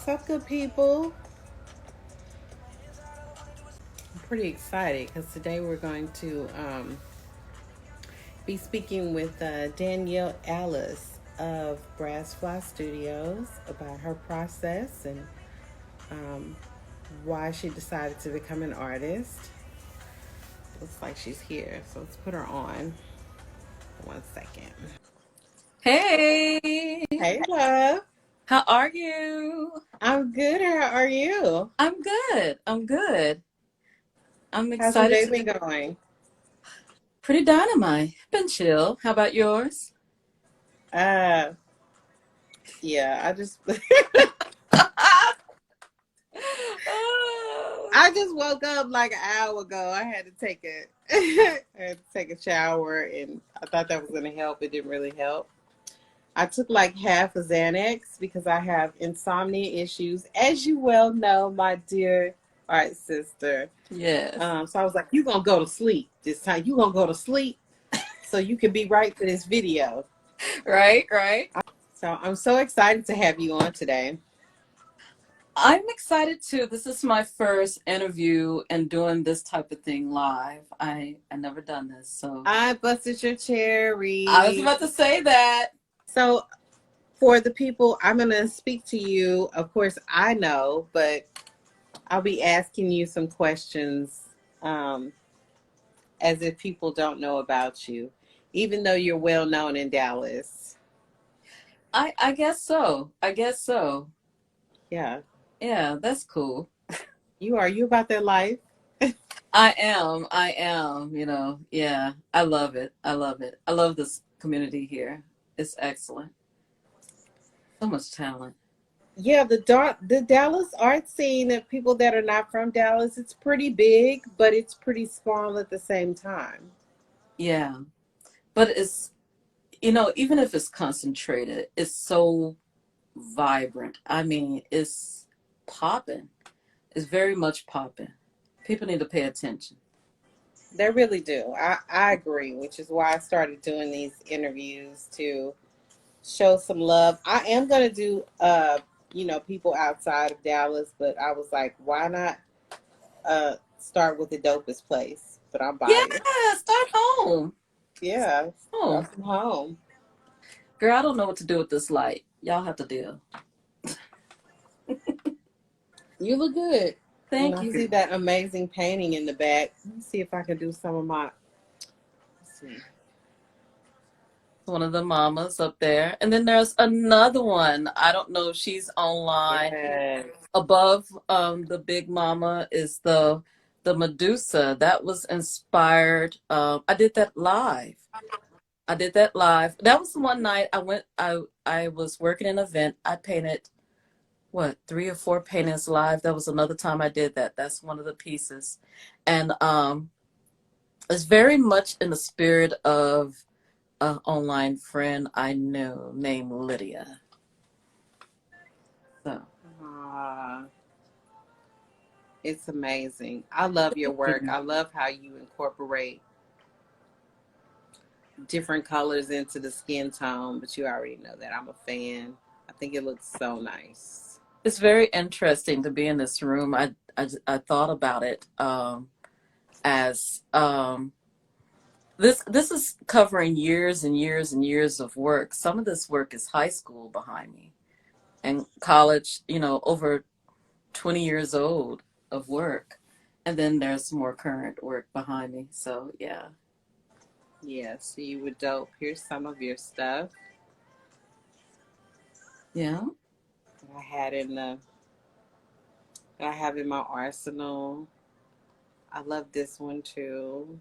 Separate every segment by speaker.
Speaker 1: What's up, good people? I'm pretty excited because today we're going to be speaking with Danielle Ellis of Brassfly Studios about her process and um, why she decided to become an artist. Looks like she's here, so let's put her on. 1 second.
Speaker 2: Hey,
Speaker 1: Hey, love.
Speaker 2: how are you?
Speaker 1: I'm good. How are you?
Speaker 2: I'm good. I'm good. I'm
Speaker 1: How's your
Speaker 2: excited
Speaker 1: day
Speaker 2: to
Speaker 1: been going?
Speaker 2: pretty dynamite. Been chill. How about yours?
Speaker 1: Uh, yeah, I just
Speaker 2: Oh,
Speaker 1: I just woke up like an hour ago. I had to take a I had to take a shower, and I thought that was going to help. It didn't really help. I took like half a Xanax because I have insomnia issues, as you well know, my dear art sister.
Speaker 2: yes.
Speaker 1: So I was like, "You gonna go to sleep this time? You gonna go to sleep so you can be right for this video."
Speaker 2: Right, right.
Speaker 1: So I'm so excited to have you on today.
Speaker 2: I'm excited too. This is my first interview and doing this type of thing live. I never done this, so
Speaker 1: I busted your
Speaker 2: I was
Speaker 1: cherry.
Speaker 2: about to say that.
Speaker 1: So for the people, I'm going to speak to you. Of course, I know, but I'll be asking you some questions um, as if people don't know about you, even though you're well known in Dallas.
Speaker 2: I guess so. I guess so.
Speaker 1: Yeah,
Speaker 2: Yeah, that's cool.
Speaker 1: you are. You about that life?
Speaker 2: Yeah, I love it. I love it. I love this community here. It's excellent. So much talent.
Speaker 1: Yeah, the Dallas art scene of people that are not from Dallas, it's pretty big, but it's pretty small at the same time.
Speaker 2: Yeah. But even if it's concentrated, it's so vibrant. I mean, it's popping. It's very much popping. People need to pay attention.
Speaker 1: They really do. I agree, which is why I started doing these interviews to show some love. I am gonna do people outside of Dallas, but I was like, why not start with the dopest place? But I'm biased.
Speaker 2: Yeah, start home.
Speaker 1: Yeah,
Speaker 2: Home.
Speaker 1: start from home.
Speaker 2: Girl, I don't know what to do with this light. Y'all have to deal.
Speaker 1: You look good. And
Speaker 2: Thank
Speaker 1: I see
Speaker 2: you.
Speaker 1: that amazing painting in the back. Let me see if I can do some of my let's see.
Speaker 2: One of the mamas up there. And then there's another one. I don't know if she's online.
Speaker 1: Yes.
Speaker 2: Above the big mama is the Medusa. That was inspired. I did that live. I did that live. That was the one night I was working an event. I painted what, 3 or 4 paintings live. That was another time I did that. That's one of the pieces. And it's very much in the spirit of an online friend I know named Lydia. So
Speaker 1: Ah, it's amazing. I love your work. I love how you incorporate different colors into the skin tone, but you already know that I'm a fan. I think it looks so nice.
Speaker 2: it's very interesting to be in this room. I thought about it as this is covering years and years and years of work. Some of this work is high school behind me and college, over 20 years old of work. And then there's more current work behind me. So yeah.
Speaker 1: Yeah, so you were dope. Here's some of your stuff
Speaker 2: Yeah.
Speaker 1: that I had that I have in my arsenal. I love this one too.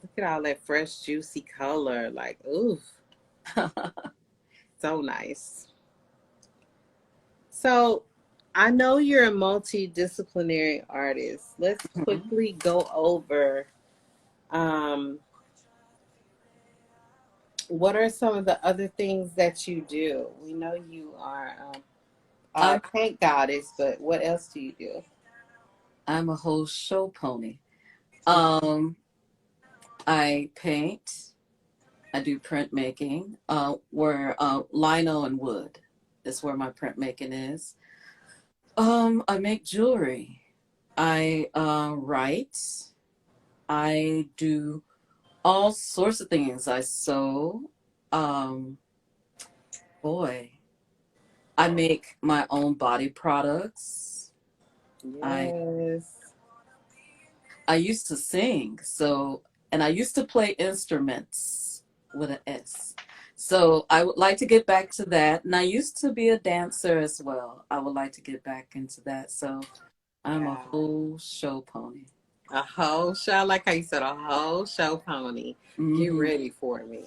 Speaker 1: Look at all that fresh, juicy color. Like, ooh, so nice. So I know you're a multidisciplinary artist. Let's
Speaker 2: Mhm.
Speaker 1: quickly go over um, what are some of the other things that you do. We know you are a
Speaker 2: I'm
Speaker 1: paint goddess, but what else do you do?
Speaker 2: I'm a whole show pony.
Speaker 1: Mm.
Speaker 2: Um I paint, I do printmaking, where lino and wood is where my printmaking is. I make jewelry. I write. I do all sorts of things. I sew. Um, boy, I make my own body products. I
Speaker 1: Yes.
Speaker 2: I used to sing, so and I used to play instruments with an S. So I would like to get back to that. And I used to be a dancer as well. I would like to get back into that. So I'm a
Speaker 1: Wow.
Speaker 2: whole show pony.
Speaker 1: A whole show, like how you said, a whole show pony. Get
Speaker 2: Hmm.
Speaker 1: ready for me.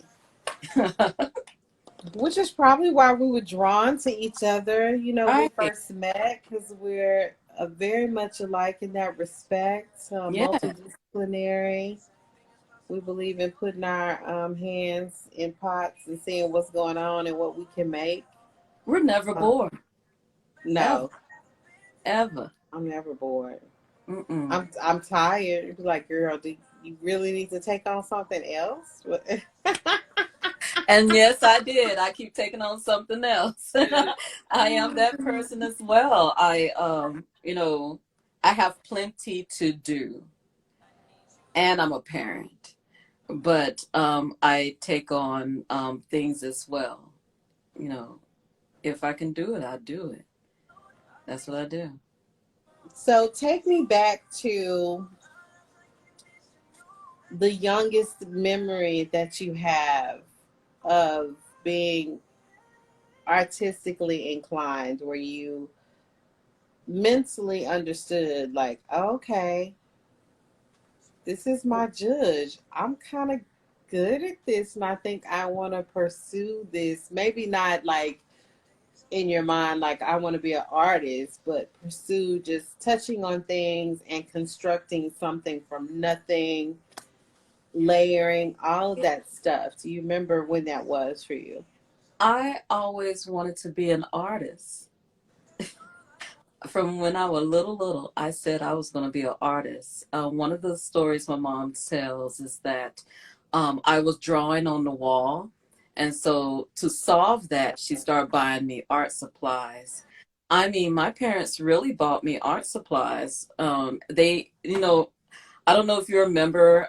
Speaker 1: Which is probably why we were drawn to each other, we
Speaker 2: Right.
Speaker 1: first met, because we're very much alike in that respect,
Speaker 2: Yeah.
Speaker 1: multidisciplinary. We believe in putting our hands in pots and seeing what's going on and what we can make.
Speaker 2: We're never
Speaker 1: Uh,
Speaker 2: bored. Ever.
Speaker 1: no,
Speaker 2: Ever.
Speaker 1: I'm never bored.
Speaker 2: Mm-mm.
Speaker 1: I'm tired. Be like, girl, do you really need to take on something else?
Speaker 2: And yes, I did. I keep taking on something else. I am that person as well. I have plenty to do, and I'm a parent. But I take on things as well. You know, if I can do it, I do it. That's what I do.
Speaker 1: So take me back to the youngest memory that you have of being artistically inclined, where you mentally understood, like, okay, this is my judge. I'm kind of good at this, and I think I want to pursue this. Maybe not like in your mind, like I want to be an artist, but pursue just touching on things and constructing something from nothing, layering, all of that stuff. Do you remember when that was for you?
Speaker 2: I always wanted to be an artist. From when I was little, I said I was going to be an artist. One of the stories my mom tells is that I was drawing on the wall. And so to solve that, she started buying me art supplies. I mean, my parents really bought me art supplies. I don't know if you remember,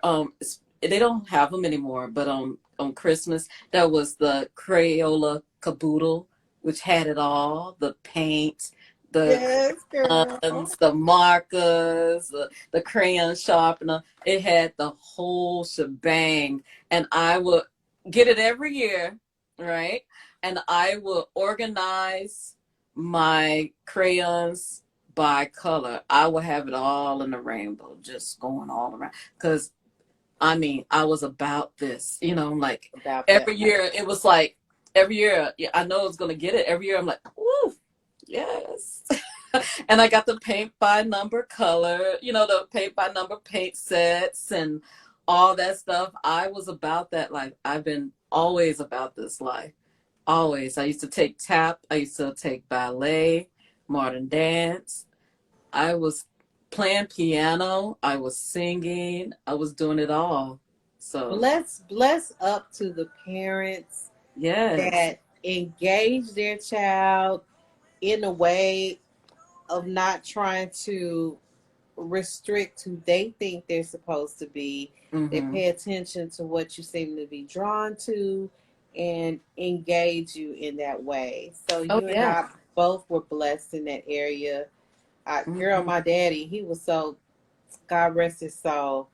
Speaker 2: they don't have them anymore, but on Christmas, that was the Crayola caboodle, which had it all, the paint, the
Speaker 1: Yes, girl.
Speaker 2: crayons, the markers, the crayon sharpener. It had the whole shebang. And I would get it every year, right? And I would organize my crayons by color. I would have it all in the rainbow, just going all around. Because I mean, I was about this, like
Speaker 1: About that.
Speaker 2: every year it was like every year, yeah, I know I was gonna get it. Every year I'm like, ooh, yes. And I got the paint by number color, the paint by number paint sets and all that stuff. I was about that life. I've been always about this life. Always. I used to take tap, I used to take ballet, modern dance. I was playing piano, I was singing, I was doing it all. So,
Speaker 1: Bless up to the parents
Speaker 2: yes.
Speaker 1: that engage their child in a way of not trying to restrict who they think they're supposed to be. They
Speaker 2: Hmm.
Speaker 1: pay attention to what you seem to be drawn to and engage you in that way. So
Speaker 2: Oh,
Speaker 1: you and
Speaker 2: yeah.
Speaker 1: I both were blessed in that area. Girl,
Speaker 2: Hmm.
Speaker 1: my daddy, he was so, God rest his soul,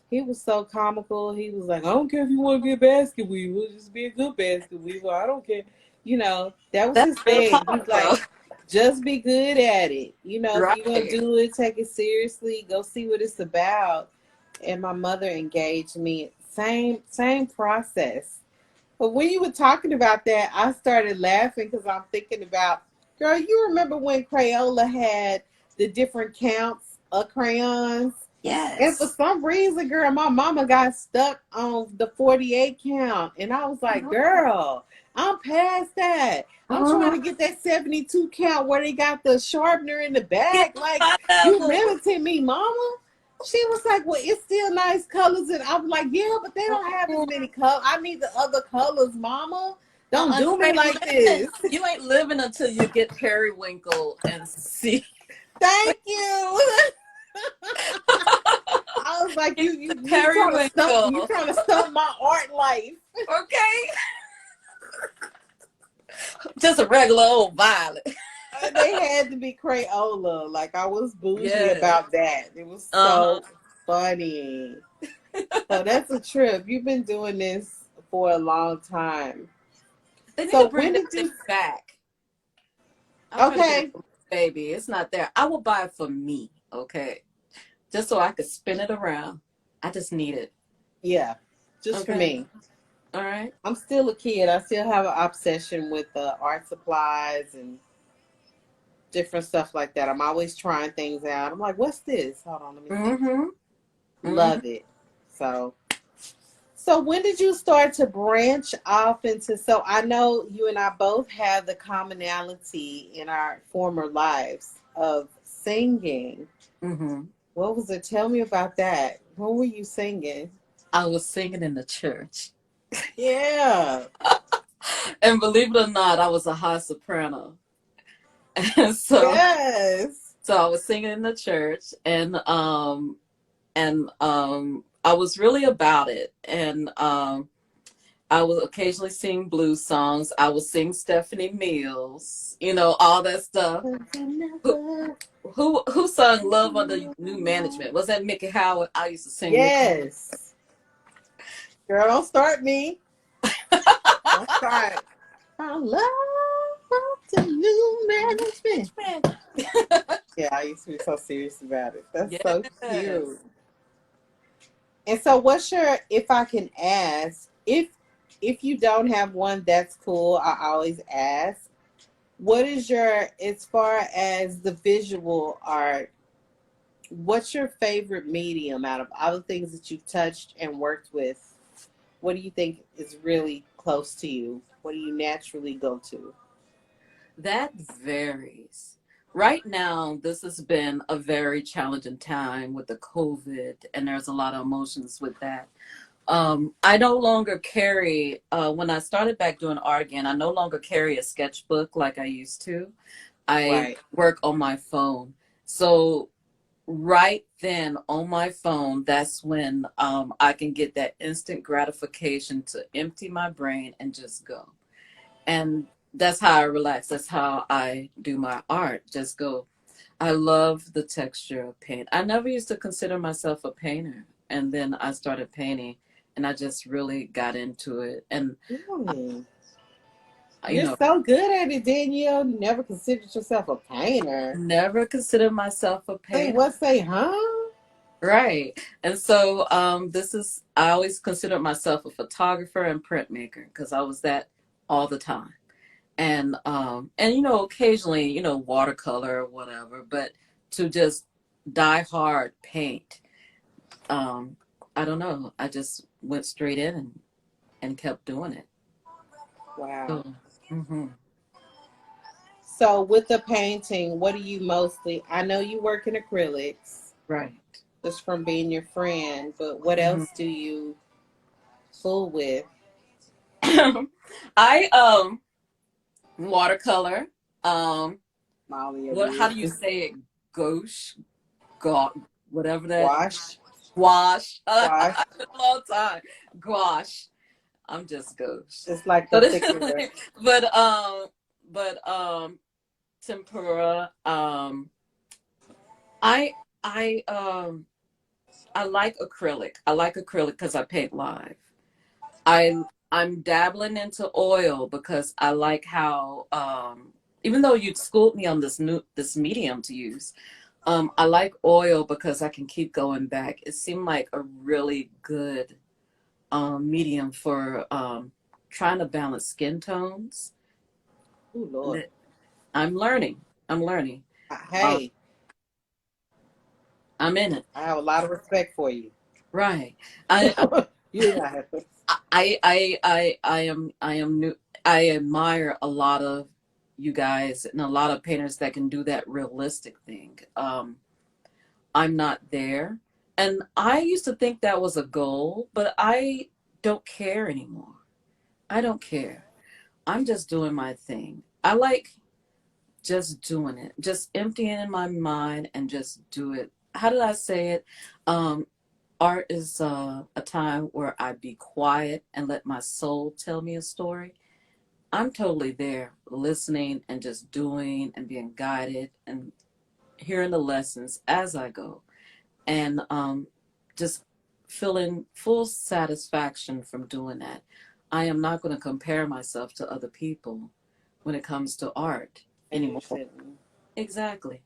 Speaker 1: he was so comical. He was like, I don't care if you want to be a basket weaver, just be a good basket weaver. I don't care. That was
Speaker 2: That's
Speaker 1: his
Speaker 2: real
Speaker 1: thing. He's
Speaker 2: talk, though.
Speaker 1: like, just be good at it. If you're going to
Speaker 2: Right.
Speaker 1: do it, take it seriously. Go see what it's about. And my mother engaged me. Same process. But when you were talking about that, I started laughing because I'm thinking about, girl, you remember when Crayola had the different counts of crayons? And for
Speaker 2: Yes.
Speaker 1: some reason, girl, my mama got stuck on the 48 count. And I was like, girl, I'm past that. I'm trying to
Speaker 2: Uh-huh.
Speaker 1: get that 72 count where they got the sharpener in the
Speaker 2: Yeah,
Speaker 1: back. Like,
Speaker 2: I
Speaker 1: you
Speaker 2: never.
Speaker 1: limited me, mama. She was like, well, it's still nice colors. And I was like, yeah, but they don't have as many colors. I need the other colors, mama. Don't
Speaker 2: You
Speaker 1: do me
Speaker 2: ain't
Speaker 1: like
Speaker 2: living.
Speaker 1: this.
Speaker 2: You ain't living until you get periwinkle and see.
Speaker 1: Thank you. I was like, you you
Speaker 2: Periwinkle.
Speaker 1: trying to stump my art life.
Speaker 2: Okay. Just a regular old violet.
Speaker 1: They had to be Crayola. Like I was bougie
Speaker 2: Yes.
Speaker 1: about that. It was
Speaker 2: Uh-huh.
Speaker 1: so funny. So that's a trip. You've been doing this for a long time.
Speaker 2: They need to
Speaker 1: So
Speaker 2: bring
Speaker 1: when
Speaker 2: that
Speaker 1: did
Speaker 2: thing
Speaker 1: you?
Speaker 2: back. I'll try to get it
Speaker 1: Okay,
Speaker 2: for my baby. It's not there. I will buy it for me, okay? Just so I could spin it around. I just need it.
Speaker 1: yeah, just for
Speaker 2: Okay.
Speaker 1: me.
Speaker 2: All right.
Speaker 1: I'm still a kid. I still have an obsession with art supplies and different stuff like that. I'm always trying things out. I'm like, what's this? Hold on, let me see.
Speaker 2: Mm-hmm. Mm-hmm.
Speaker 1: Love it. So, so when did you start to branch off into? So I know you and I both have the commonality in our former lives of singing.
Speaker 2: Mm-hmm.
Speaker 1: What was it? Tell me about that. When were you singing?
Speaker 2: I was singing in the church.
Speaker 1: Yeah.
Speaker 2: And believe it or not, I was a high soprano. And
Speaker 1: Yes.
Speaker 2: so I was singing in the church and I was really about it. And I would occasionally sing blues songs. I would sing Stephanie Mills, all that stuff. Who who sung Love Under New Management? Was that Mickey Howard? I used to sing Mickey.
Speaker 1: Yes. Girl, don't start me. Don't start. I love the new management. Yeah, I used to be so serious about it. That's so cute.
Speaker 2: Yes.
Speaker 1: And so what's your, if I can ask, if you don't have one, that's cool. I always ask. What is your, as far as the visual art, what's your favorite medium out of all the things that you've touched and worked with? What do you think is really close to you? What do you naturally go to?
Speaker 2: That varies. Right now, this has been a very challenging time with the COVID, and there's a lot of emotions with that. I no longer carry, when I started back doing art again, I no longer carry a sketchbook like I used to. I
Speaker 1: Right.
Speaker 2: work on my phone. So right then on my phone, that's when I can get that instant gratification to empty my brain and just go. And that's how I relax. That's how I do my art. Just go. I love the texture of paint. I never used to consider myself a painter. And then I started painting and I just really got into it. And,
Speaker 1: Hmm.
Speaker 2: you
Speaker 1: You're
Speaker 2: know,
Speaker 1: so good at it, Danielle. You never considered yourself a painter.
Speaker 2: never considered myself a
Speaker 1: Say
Speaker 2: painter.
Speaker 1: what? Say, huh?
Speaker 2: Right. And so I always considered myself a photographer and printmaker because I was that all the time. And occasionally, watercolor or whatever, but to just die hard paint, um, I don't know. I just went straight in and kept doing it.
Speaker 1: Wow.
Speaker 2: So, hmm
Speaker 1: So with the painting, what do you mostly? I know you work in acrylics,
Speaker 2: right.
Speaker 1: just from being your friend, but what
Speaker 2: hmm
Speaker 1: else do you fool with?
Speaker 2: I watercolor. Um,
Speaker 1: Molly of
Speaker 2: how
Speaker 1: you.
Speaker 2: do you say it? Gouache, gouache, whatever that
Speaker 1: Wash.
Speaker 2: gouache.
Speaker 1: Wash.
Speaker 2: It's been a long time. Gouache. I'm just ghost.
Speaker 1: It's like
Speaker 2: So
Speaker 1: the
Speaker 2: this,
Speaker 1: thicker.
Speaker 2: but tempura. I I I like acrylic. I like acrylic because I paint live. I I'm dabbling into oil because I like how even though you'd schooled me on this medium to use, I like oil because I can keep going back. It seemed like a really good medium for trying to balance skin tones.
Speaker 1: Oh Lord.
Speaker 2: I'm learning. I'm learning. Uh,
Speaker 1: Hey,
Speaker 2: I'm in it.
Speaker 1: I have a lot of respect for you.
Speaker 2: Right. I
Speaker 1: You and I have.
Speaker 2: I am new. I admire a lot of you guys and a lot of painters that can do that realistic thing. I'm not there, and I used to think that was a goal, but I don't care anymore. I don't care. I'm just doing my thing. I like just doing it, just emptying in my mind and just do it. How did I say it? Um, Art is a time where I be quiet and let my soul tell me a story. I'm totally there, listening and just doing and being guided and hearing the lessons as I go, and just feeling full satisfaction from doing that. I am not going to compare myself to other people when it comes to art
Speaker 1: And you
Speaker 2: anymore.
Speaker 1: shouldn't.
Speaker 2: Exactly.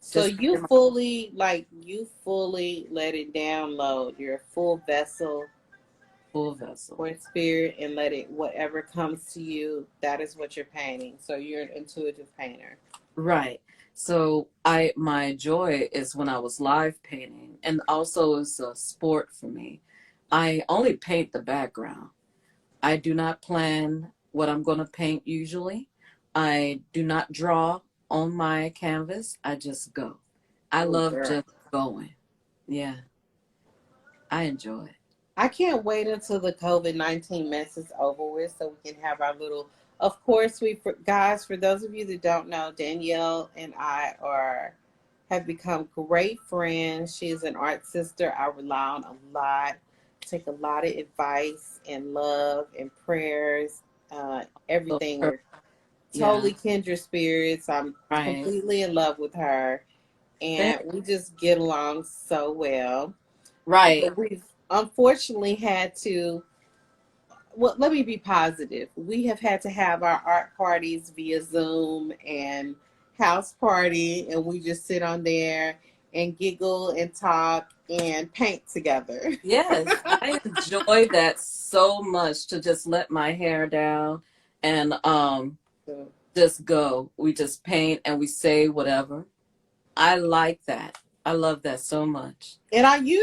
Speaker 1: So
Speaker 2: Just
Speaker 1: you fully, like, you fully let it download. You're a full vessel
Speaker 2: full vessel.
Speaker 1: for spirit and let it, whatever comes to you, that is what you're painting. So you're an intuitive painter.
Speaker 2: Right. So my joy is when I was live painting, and also it's a sport for me. I only paint the background. I do not plan what I'm going to paint usually. I do not draw on my canvas. I just go. I
Speaker 1: Oh,
Speaker 2: love
Speaker 1: girl.
Speaker 2: just going. Yeah, I enjoy it.
Speaker 1: I can't wait until the COVID-19 mess is over with so we can have our little. Of course, guys, for those of you that don't know, Danielle and I have become great friends. She is an art sister I rely on a lot, take a lot of advice and love and prayers,
Speaker 2: So,
Speaker 1: everything. We're
Speaker 2: yeah,
Speaker 1: totally kindred spirits. I'm
Speaker 2: right.
Speaker 1: completely in love with her,
Speaker 2: There,
Speaker 1: and we just get along so well.
Speaker 2: right.
Speaker 1: But we've unfortunately had to, well, let me be positive. We have had to have our art parties via Zoom and house party, and we just sit on there and giggle and talk and paint together.
Speaker 2: Yes, I enjoy that so much to just let my hair down and
Speaker 1: So,
Speaker 2: just go. We just paint and we say whatever. I like that. I love that so much.
Speaker 1: and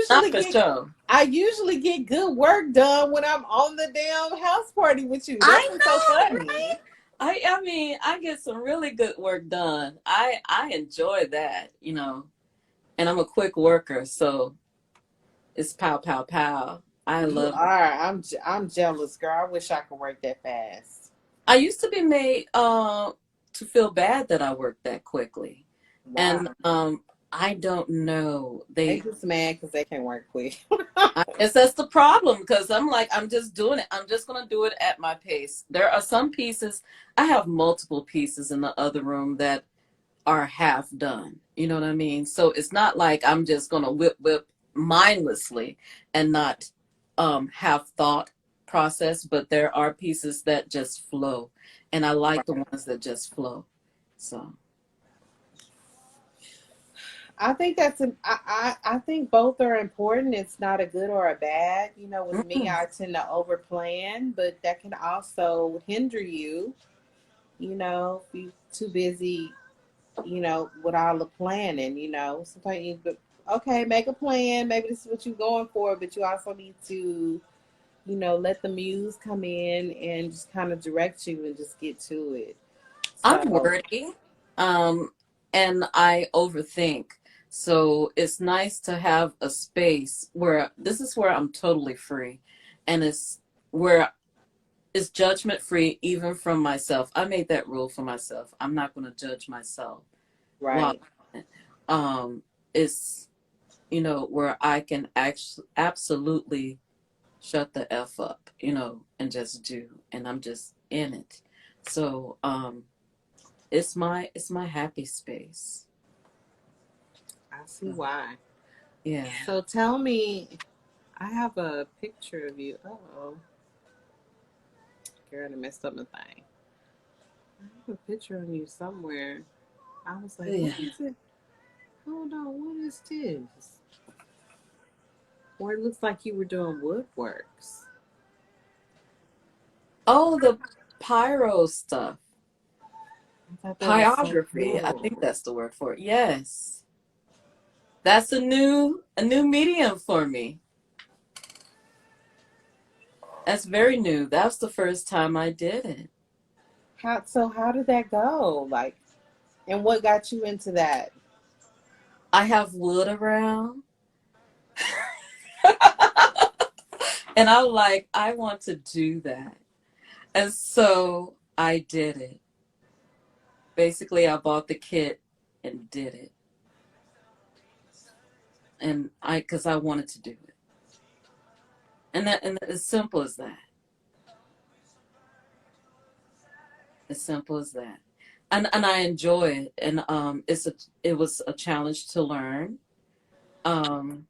Speaker 2: Not for show.
Speaker 1: I usually get good work done when I'm on the damn house party with you. That's
Speaker 2: I
Speaker 1: what's so
Speaker 2: know,
Speaker 1: funny.
Speaker 2: right? I mean, I get some really good work done. I enjoy that, and I'm a quick worker, so it's pow pow pow. I
Speaker 1: You
Speaker 2: love.
Speaker 1: are. I'm jealous, girl. I wish I could work that fast.
Speaker 2: I used to be made to feel bad that I worked that quickly, and
Speaker 1: Wow.
Speaker 2: I don't know.
Speaker 1: They just mad because they can work quick.
Speaker 2: I guess that's the problem because I'm like, I'm just doing it. I'm just going to do it at my pace. There are some pieces, I have multiple pieces in the other room that are half done. You know what I mean? So it's not like I'm just going to whip mindlessly and not have thought process, but there are pieces that just flow. And I like the ones that just flow. So,
Speaker 1: I think I think both are important. It's not a good or a bad. You know, with me,
Speaker 2: mm,
Speaker 1: I tend to over plan, but that can also hinder you. You know, if you too busy, with all the planning. Sometimes okay, make a plan. Maybe this is what you're going for, but you also need to, let the muse come in and just kind of direct you and just get to it.
Speaker 2: I'm
Speaker 1: So,
Speaker 2: wordy, um, and I overthink. So it's nice to have a space where this is where I'm totally free, and it's where it's judgment free, even from myself. I made that rule for myself. I'm not going to judge myself. While
Speaker 1: right.
Speaker 2: it's where I can actually absolutely shut the f up, and just do, and I'm just in it. So it's my happy space.
Speaker 1: I see why.
Speaker 2: Yeah.
Speaker 1: So tell me, I have a picture of you. Oh, girl, I messed up my thing. I have a picture of you somewhere. I was like, what
Speaker 2: Yeah.
Speaker 1: is it? Hold on, what is this? Or it looks like you were doing woodworks.
Speaker 2: Oh, the pyro stuff.
Speaker 1: I thought that was so
Speaker 2: Pyrography. I think
Speaker 1: cool.
Speaker 2: that's the word for it. Yes. That's a new medium for me. That's very new. That's the first time I did it.
Speaker 1: How did that go? Like, and what got you into that?
Speaker 2: I have wood around and I'm like, I want to do that. And so I did it. Basically, I bought the kit and did it. And because I wanted to do it. And as simple as that. As simple as that. And I enjoy it. And it was a challenge to learn. Um,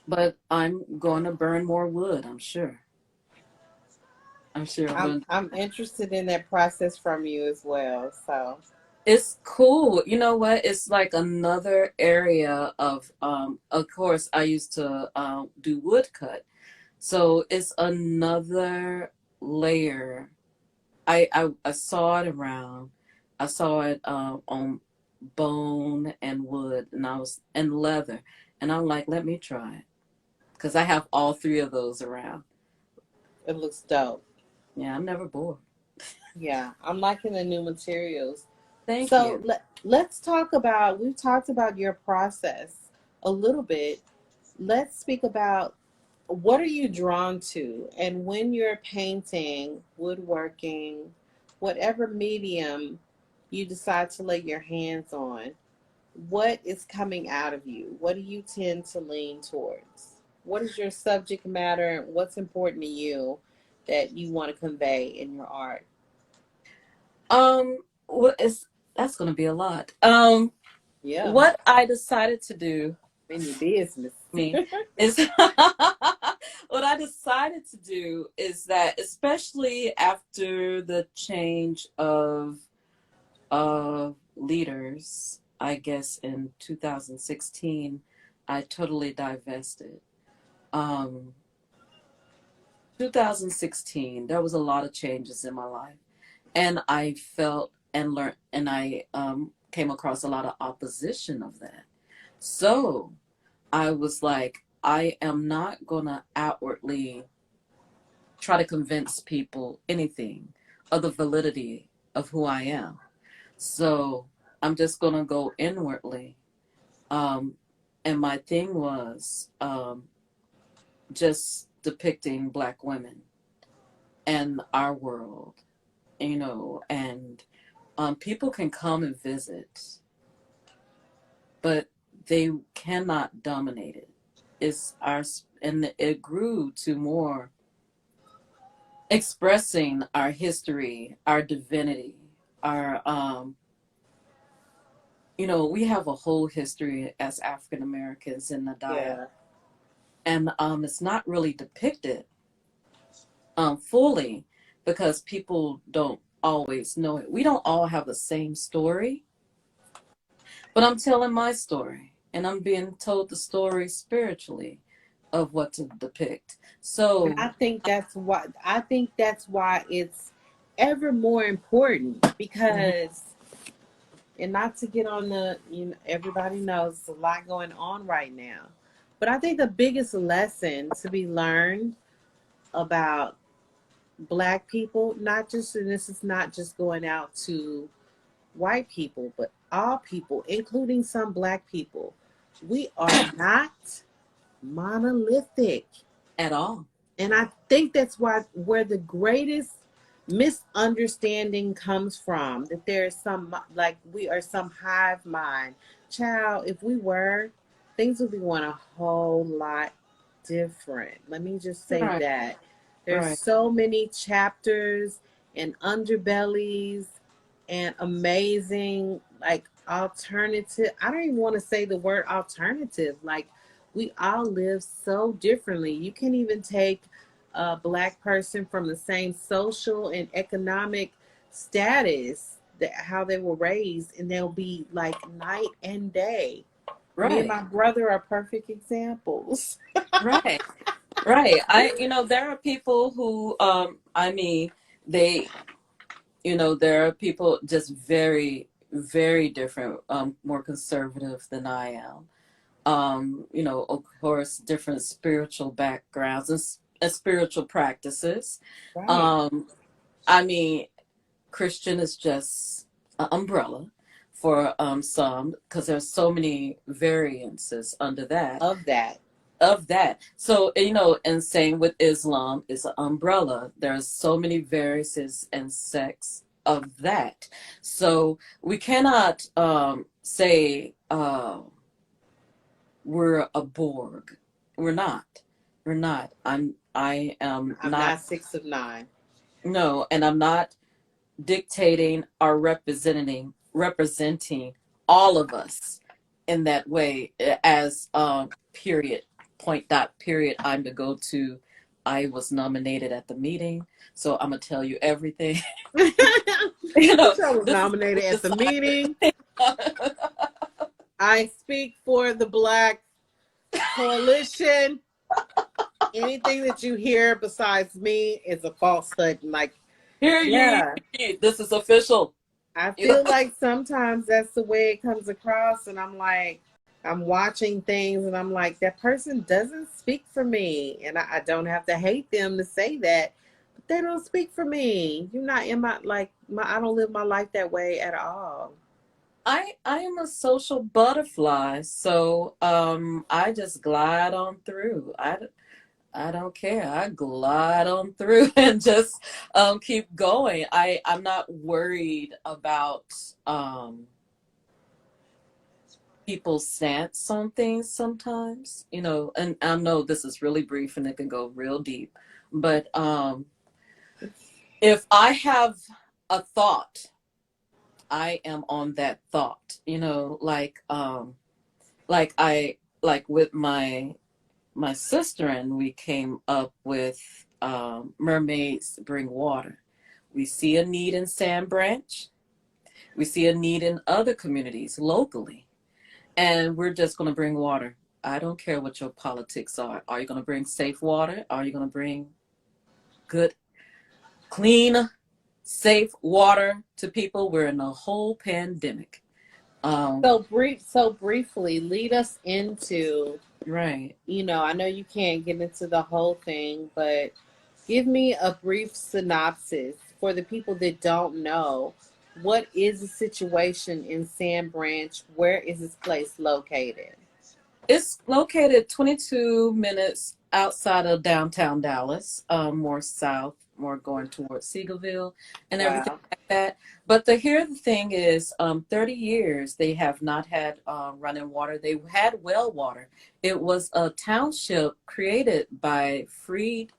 Speaker 2: but I'm going to burn more wood, I'm sure. I'm sure I'm going to.
Speaker 1: I'm interested in that process from you as well. So
Speaker 2: It's cool. You know what? It's like another area of course, I used to do woodcut. So it's another layer. I saw it around. I saw it on bone and wood, and I was and leather, and I'm like, let me try it because I have all three of those around.
Speaker 1: it looks dope.
Speaker 2: Yeah, I'm never bored.
Speaker 1: Yeah, I'm liking the new materials.
Speaker 2: Thank
Speaker 1: So
Speaker 2: you.
Speaker 1: let's talk about, we've talked about your process a little bit. Let's speak about what are you drawn to? And when you're painting, woodworking, whatever medium you decide to lay your hands on, what is coming out of you? What do you tend to lean towards? What is your subject matter? What's important to you that you want to convey in your art?
Speaker 2: What is that's going to be a lot.
Speaker 1: Yeah,
Speaker 2: What I decided to do
Speaker 1: in your business.
Speaker 2: me is what I decided to do is that, especially after the change of leaders, I guess in 2016, I totally divested. Um, 2016, there was a lot of changes in my life, and I felt and learned, and I came across a lot of opposition of that. So I was like, I am not gonna outwardly try to convince people anything of the validity of who I am. So I'm just gonna go inwardly. Um, and my thing was just depicting Black women and our world, and people can come and visit, but they cannot dominate it. It's our, and it grew to more expressing our history, our divinity, our we have a whole history as African Americans in the diet,
Speaker 1: Yeah.
Speaker 2: and it's not really depicted fully because people don't always know it. We don't all have the same story, but I'm telling my story, and I'm being told the story spiritually of what to depict.
Speaker 1: And
Speaker 2: So,
Speaker 1: I think that's why it's ever more important
Speaker 2: mhm,
Speaker 1: because, and not to get on the, everybody knows there's a lot going on right now. But I think the biggest lesson to be learned about Black people, not just, and this is not just going out to white people, but all people, including some Black people, we are not monolithic.
Speaker 2: at all.
Speaker 1: And I think that's why where the greatest misunderstanding comes from, that there's some, like, we are some hive mind. Child, if we were, things would be going a whole lot different. Let me just say
Speaker 2: Right,
Speaker 1: that. There's
Speaker 2: right,
Speaker 1: so many chapters and underbellies and amazing, like, alternative. I don't even want to say the word alternative. Like, we all live so differently. You can even take a Black person from the same social and economic status, that how they were raised, and they'll be like night and day. Me and
Speaker 2: right,
Speaker 1: my brother are perfect examples.
Speaker 2: right. Right. There are people who, they, there are people just very, very different, more conservative than I am. Of course, different spiritual backgrounds and spiritual practices.
Speaker 1: Right.
Speaker 2: Um, I mean, Christian is just an umbrella for some, because there's so many variances under that.
Speaker 1: Of that.
Speaker 2: of that. So, you know, and same with Islam is an umbrella. There's so many variances and sects of that. So we cannot say we're a Borg. We're not. We're not. I am
Speaker 1: I'm
Speaker 2: not.
Speaker 1: not 6 of 9.
Speaker 2: No, and I'm not dictating or representing all of us in that way as period point dot period. I'm the go-to. I was nominated at the meeting, so I'm gonna tell you everything. You know,
Speaker 1: Which I was
Speaker 2: this is what we
Speaker 1: nominated at the
Speaker 2: decided.
Speaker 1: meeting. I speak for the Black Coalition. Anything that you hear besides me is a falsehood. Like,
Speaker 2: Hear ye,
Speaker 1: yeah,
Speaker 2: this is official.
Speaker 1: I
Speaker 2: You know,
Speaker 1: feel like sometimes that's the way it comes across, and I'm like, I'm watching things, and I'm like, that person doesn't speak for me, and I don't have to hate them to say that, but they don't speak for me. You're not in my like my. I don't live my life that way at all.
Speaker 2: I am a social butterfly, so I just glide on through. I don't care. I glide on through and just keep going. I'm not worried about people's stance on things sometimes, you know, and I know this is really brief and it can go real deep, but if I have a thought, I am on that thought, you know, like I like with my sister and we came up with Mermaids Bring Water. We see a need in Sandbranch. We see a need in other communities locally. And we're just going to bring water. I don't care what your politics are. Are you going to bring safe water? Are you going to bring good, clean, safe water to people? We're in a whole pandemic. Um,
Speaker 1: So briefly, lead us into,
Speaker 2: right.
Speaker 1: I know you can't get into the whole thing, but give me a brief synopsis for the people that don't know. What is the situation in Sandbranch? Where is this place located?
Speaker 2: It's located 22 minutes outside of downtown Dallas, more south, more going towards Seagoville and everything
Speaker 1: Wow.
Speaker 2: like that. But the thing is, 30 years they have not had running water. They had well water. It was a township created by freed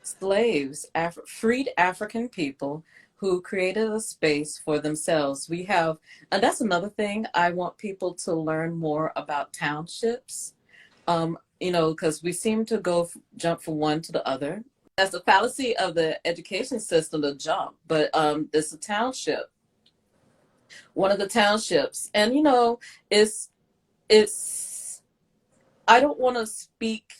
Speaker 2: slaves, freed African people who created a space for themselves. We have, and that's another thing I want people to learn more about townships. You know, because we seem to jump from one to the other. That's the fallacy of the education system to jump, but it's a township, one of the townships, and you know, it's it's I don't want to speak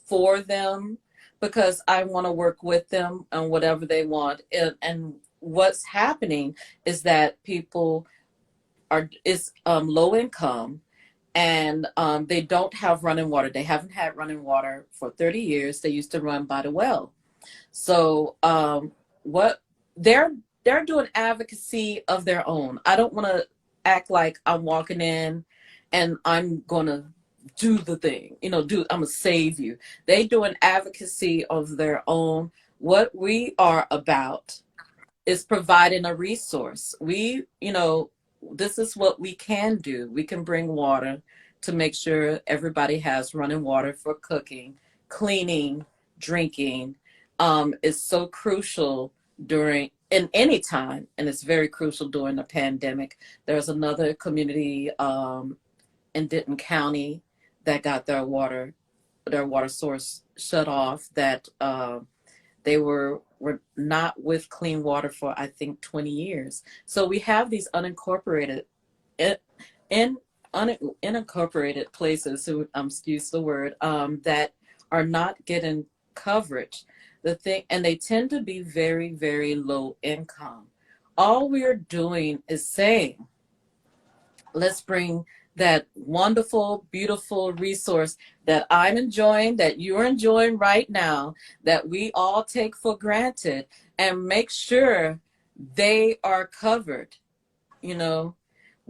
Speaker 2: for them because I want to work with them on whatever they want. And what's happening is that people is low income and they don't have running water. They haven't had running water for 30 years. They used to run by the well. So what they're they're doing advocacy of their own. I don't want to act like I'm walking in and I'm gonna do the thing, you know, I'm gonna save you. They doing advocacy of their own. What we are about is providing a resource. You know, this is what we can do. We can bring water to make sure everybody has running water for cooking, cleaning, drinking. Is so crucial during in any time, and it's very crucial during the pandemic. There's another community in Denton County that got their water source shut off. That they were not with clean water for I think 20 years. So we have these unincorporated in unincorporated places who excuse the word that are not getting coverage. The thing, and they tend to be very, very low income. All we're doing is saying, let's bring that wonderful, beautiful resource that I'm enjoying, that you're enjoying right now, that we all take for granted, and make sure they are covered. You know,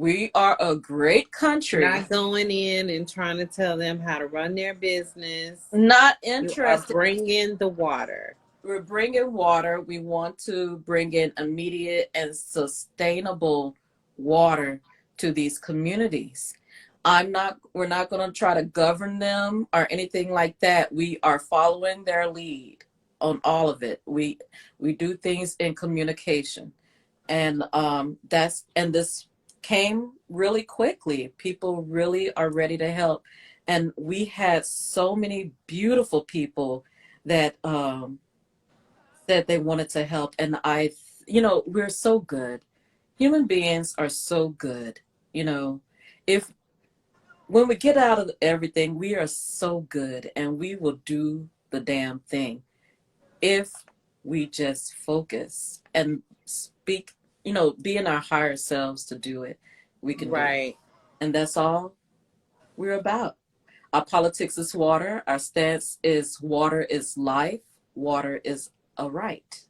Speaker 2: We are a great
Speaker 1: You're
Speaker 2: country.
Speaker 1: not going in and trying to tell them how to run their business.
Speaker 2: Not
Speaker 1: You are
Speaker 2: interested.
Speaker 1: bringing the water.
Speaker 2: We're bringing water. We want to bring in immediate and sustainable water to these communities. We're not going to try to govern them or anything like that. We are following their lead on all of it. We do things in communication. And and this came really quickly. People really are ready to help. And we had so many beautiful people that said they wanted to help. And we're so good. Human beings are so good. You know, if when we get out of everything, we are so good and we will do the damn thing if we just focus and speak, be in our higher selves to do it. We can do it.
Speaker 1: Right.
Speaker 2: And that's all we're about. Our politics is water. Our stance is water is life. Water is a right.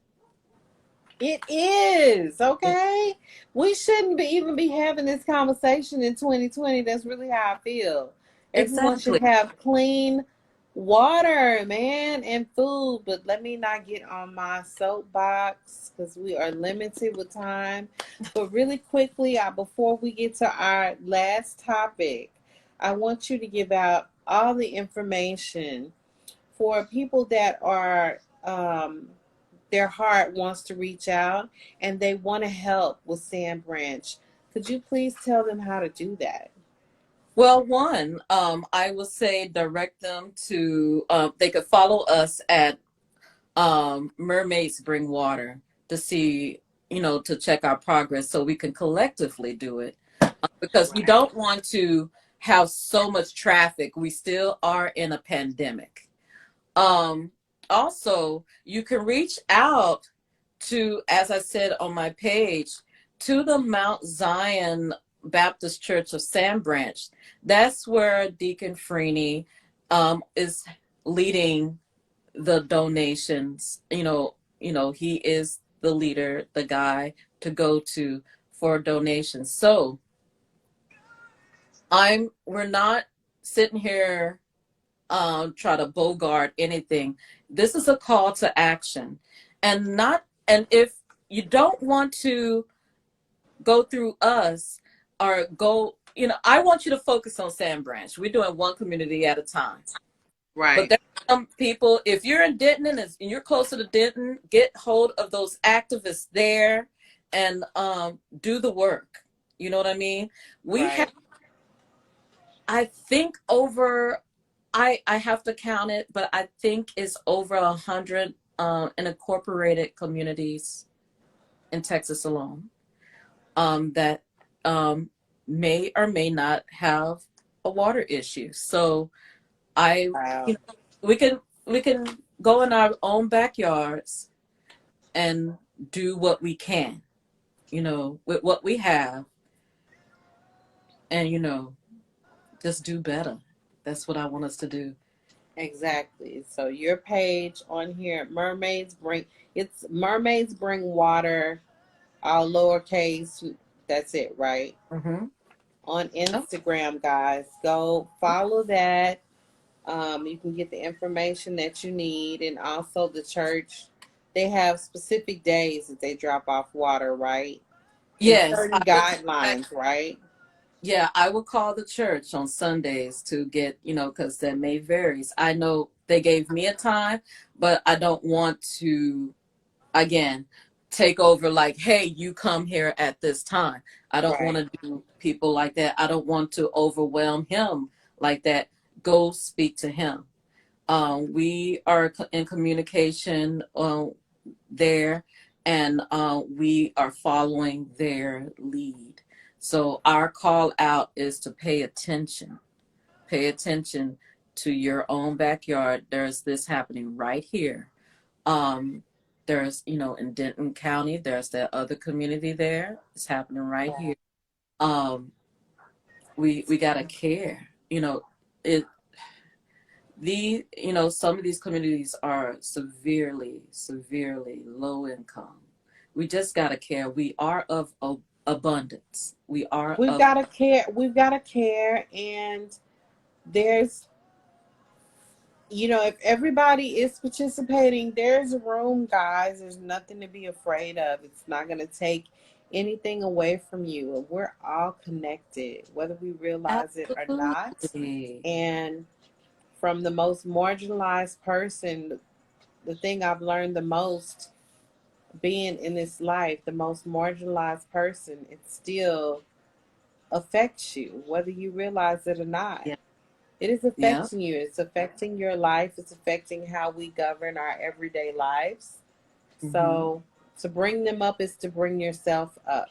Speaker 1: It is, okay? We shouldn't even be having this conversation in 2020. That's really how I feel. Everyone should
Speaker 2: Exactly.
Speaker 1: have clean water, man, and food. But let me not get on my soapbox because we are limited with time. But really quickly, before we get to our last topic, I want you to give out all the information for people that are their heart wants to reach out and they want to help with Sandbranch. Could you please tell them how to do that?
Speaker 2: Well, one, I would say direct them to, they could follow us at Mermaids Bring Water to see, to check our progress so we can collectively do it. Because we
Speaker 1: Right.
Speaker 2: don't want to have so much traffic. We still are in a pandemic. Um, Also, you can reach out to, as I said on my page, to the Mount Zion Baptist Church of Sandbranch. That's where Deacon Freeney is leading the donations. He is the leader, the guy to go to for donations. So we're not sitting here try to bogart anything. This is a call to action. And if you don't want to go through us or go, I want you to focus on Sandbranch. We're doing one community at a time. But
Speaker 1: Right.
Speaker 2: there are some people, if you're in Denton and you're closer to Denton, get hold of those activists there and do the work. You know what I mean? We have,
Speaker 1: Right.
Speaker 2: I think I have to count it, but I think it's over 100 incorporated communities in Texas alone that may or may not have a water issue. So I,
Speaker 1: Wow.
Speaker 2: we can go in our own backyards and do what we can, with what we have, and just do better. That's what I want us to do.
Speaker 1: Exactly. So your page on here, it's Mermaids Bring Water, all lowercase. That's it, right?
Speaker 2: Mm-hmm.
Speaker 1: On Instagram, guys. Go follow that. You can get the information that you need, and also the church. They have specific days that they drop off water, right? And
Speaker 2: Yes,
Speaker 1: certain guidelines, right?
Speaker 2: yeah, I would call the church on Sundays to get, because that may varies. I know they gave me a time, but I don't want to, again, take over like, hey, you come here at this time. I don't want
Speaker 1: Right.
Speaker 2: to do people like that. I don't want to overwhelm him like that. Go speak to him. We are in communication there, and we are following their lead. So our call out is to pay attention. Pay attention to your own backyard. There's this happening right here. Um, there's, in Denton County, there's that other community there. It's happening right here. Um, we gotta care. It some of these communities are severely, severely low income. We just gotta care. We are of a abundance. We are
Speaker 1: We've got to care. We've got to care. And there's, if everybody is participating, there's room, guys. There's nothing to be afraid of. It's not going to take anything away from you. And we're all connected, whether we realize it or not.
Speaker 2: absolutely.
Speaker 1: And from the most marginalized person, the thing I've learned the most being in this life, the most marginalized person, it still affects you, whether you realize it or not.
Speaker 2: Yeah.
Speaker 1: It is
Speaker 2: Yeah.
Speaker 1: affecting you. It's affecting your life. It's affecting how we govern our everyday lives.
Speaker 2: Hmm.
Speaker 1: So to bring them up is to bring yourself up.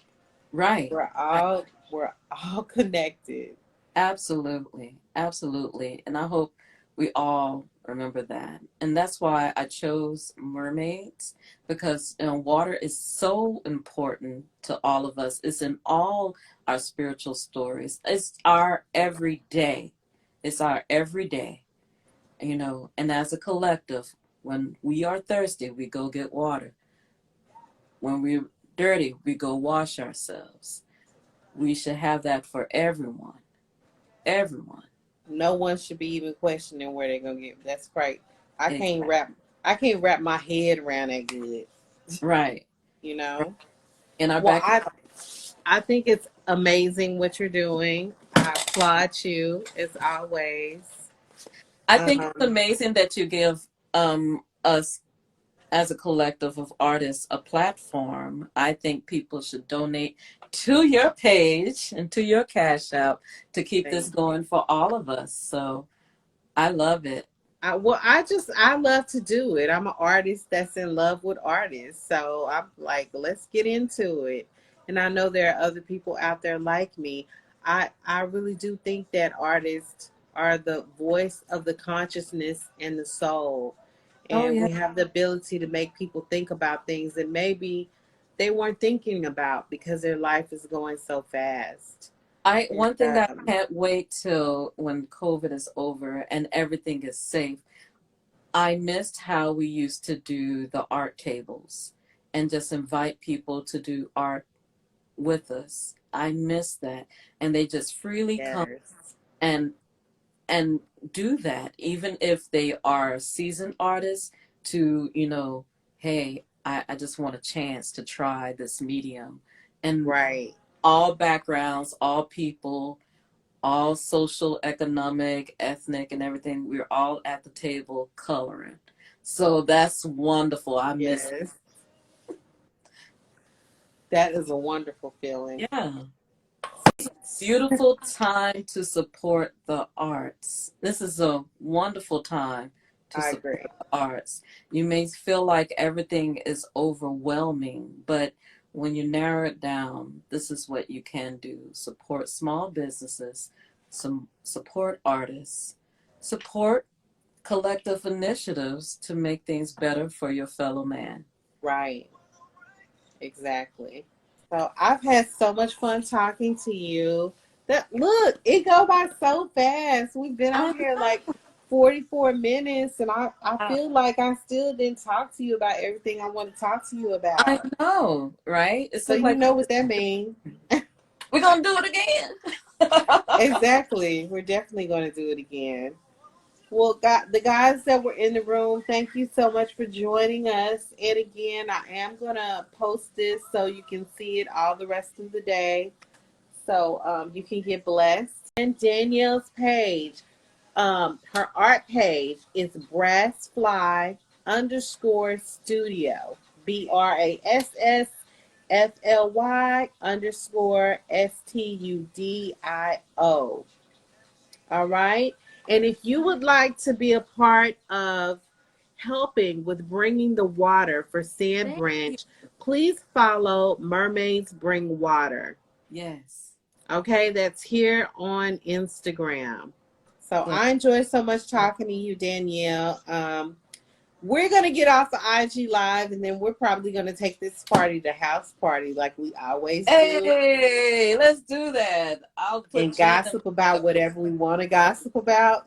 Speaker 2: Right.
Speaker 1: We're
Speaker 2: Right.
Speaker 1: all we're all connected.
Speaker 2: Absolutely. Absolutely. And I hope we all remember that. And that's why I chose mermaids, because water is so important to all of us. It's in all our spiritual stories. It's our everyday. It's our everyday, and as a collective, when we are thirsty, we go get water. When we're dirty, we go wash ourselves. We should have that for everyone. Everyone.
Speaker 1: No one should be even questioning where they're gonna get. That's right. I can't
Speaker 2: Exactly.
Speaker 1: wrap I can't wrap my head around that good.
Speaker 2: Right.
Speaker 1: You
Speaker 2: Right.
Speaker 1: know?
Speaker 2: In our
Speaker 1: Well,
Speaker 2: back.
Speaker 1: I think it's amazing what you're doing. I applaud you as always.
Speaker 2: I think it's
Speaker 1: Um,
Speaker 2: amazing that you give us as a collective of artists a platform. I think people should donate to your page and to your Cash App to keep this
Speaker 1: thank you.
Speaker 2: going for all of us. So I love it.
Speaker 1: I love to do it. I'm an artist that's in love with artists. So I'm like, let's get into it. And I know there are other people out there like me. I really do think that artists are the voice of the consciousness and the soul.
Speaker 2: Oh
Speaker 1: And
Speaker 2: yeah.
Speaker 1: we have the ability to make people think about things that maybe they weren't thinking about because their life is going so fast.
Speaker 2: I
Speaker 1: And
Speaker 2: one thing I can't wait till when COVID is over and everything is safe. I missed how we used to do the art tables and just invite people to do art with us. I miss that. And they just freely come
Speaker 1: yes,
Speaker 2: and and do that, even if they are seasoned artists, to, hey, I just want a chance to try this medium. And
Speaker 1: right.
Speaker 2: all backgrounds, all people, all social, economic, ethnic, and everything. We're all at the table coloring. So that's wonderful. I miss.
Speaker 1: Yes. That is a wonderful feeling.
Speaker 2: Yeah. Beautiful time to support the arts. This is a wonderful time to
Speaker 1: I
Speaker 2: support
Speaker 1: agree.
Speaker 2: the arts. You may feel like everything is overwhelming, but when you narrow it down, this is what you can do. Support small businesses, support artists, support collective initiatives to make things better for your fellow man.
Speaker 1: Right. Exactly. So I've had so much fun talking to you. That look, it go by so fast. We've been
Speaker 2: I
Speaker 1: on here
Speaker 2: know.
Speaker 1: like 44 minutes and I feel like I still didn't talk to you about everything I want to talk to you
Speaker 2: I
Speaker 1: about.
Speaker 2: know, right? It's
Speaker 1: So
Speaker 2: look
Speaker 1: you
Speaker 2: like
Speaker 1: know what that means.
Speaker 2: we're gonna do it again.
Speaker 1: Exactly. We're definitely going to do it again. Well, got the guys that were in the room, thank you so much for joining us. And again, I am gonna post this so you can see it all the rest of the day. So you can get blessed. And Danielle's page, her art page is Brassfly underscore studio. Brassfly underscore studio. All right. And if you would like to be a part of helping with bringing the water for
Speaker 2: Thank you.
Speaker 1: Sandbranch, please follow Mermaids Bring Water.
Speaker 2: Yes.
Speaker 1: Okay, that's here on Instagram. So
Speaker 2: So,
Speaker 1: I enjoyed so much talking to you, Danielle. We're gonna get off the IG live, and then we're probably gonna take this party to house party like we always do,
Speaker 2: hey, let's do that. I'll put
Speaker 1: and
Speaker 2: Gina.
Speaker 1: gossip about whatever we want to gossip about.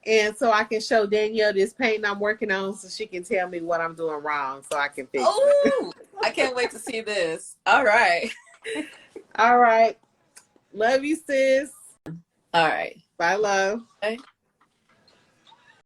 Speaker 1: And so I can show Danielle this painting I'm working on so she can tell me what I'm doing wrong so I can fix it.
Speaker 2: Oh, I can't wait to see this. All right.
Speaker 1: All right. Love you, sis.
Speaker 2: All right.
Speaker 1: Bye, love.
Speaker 2: Okay.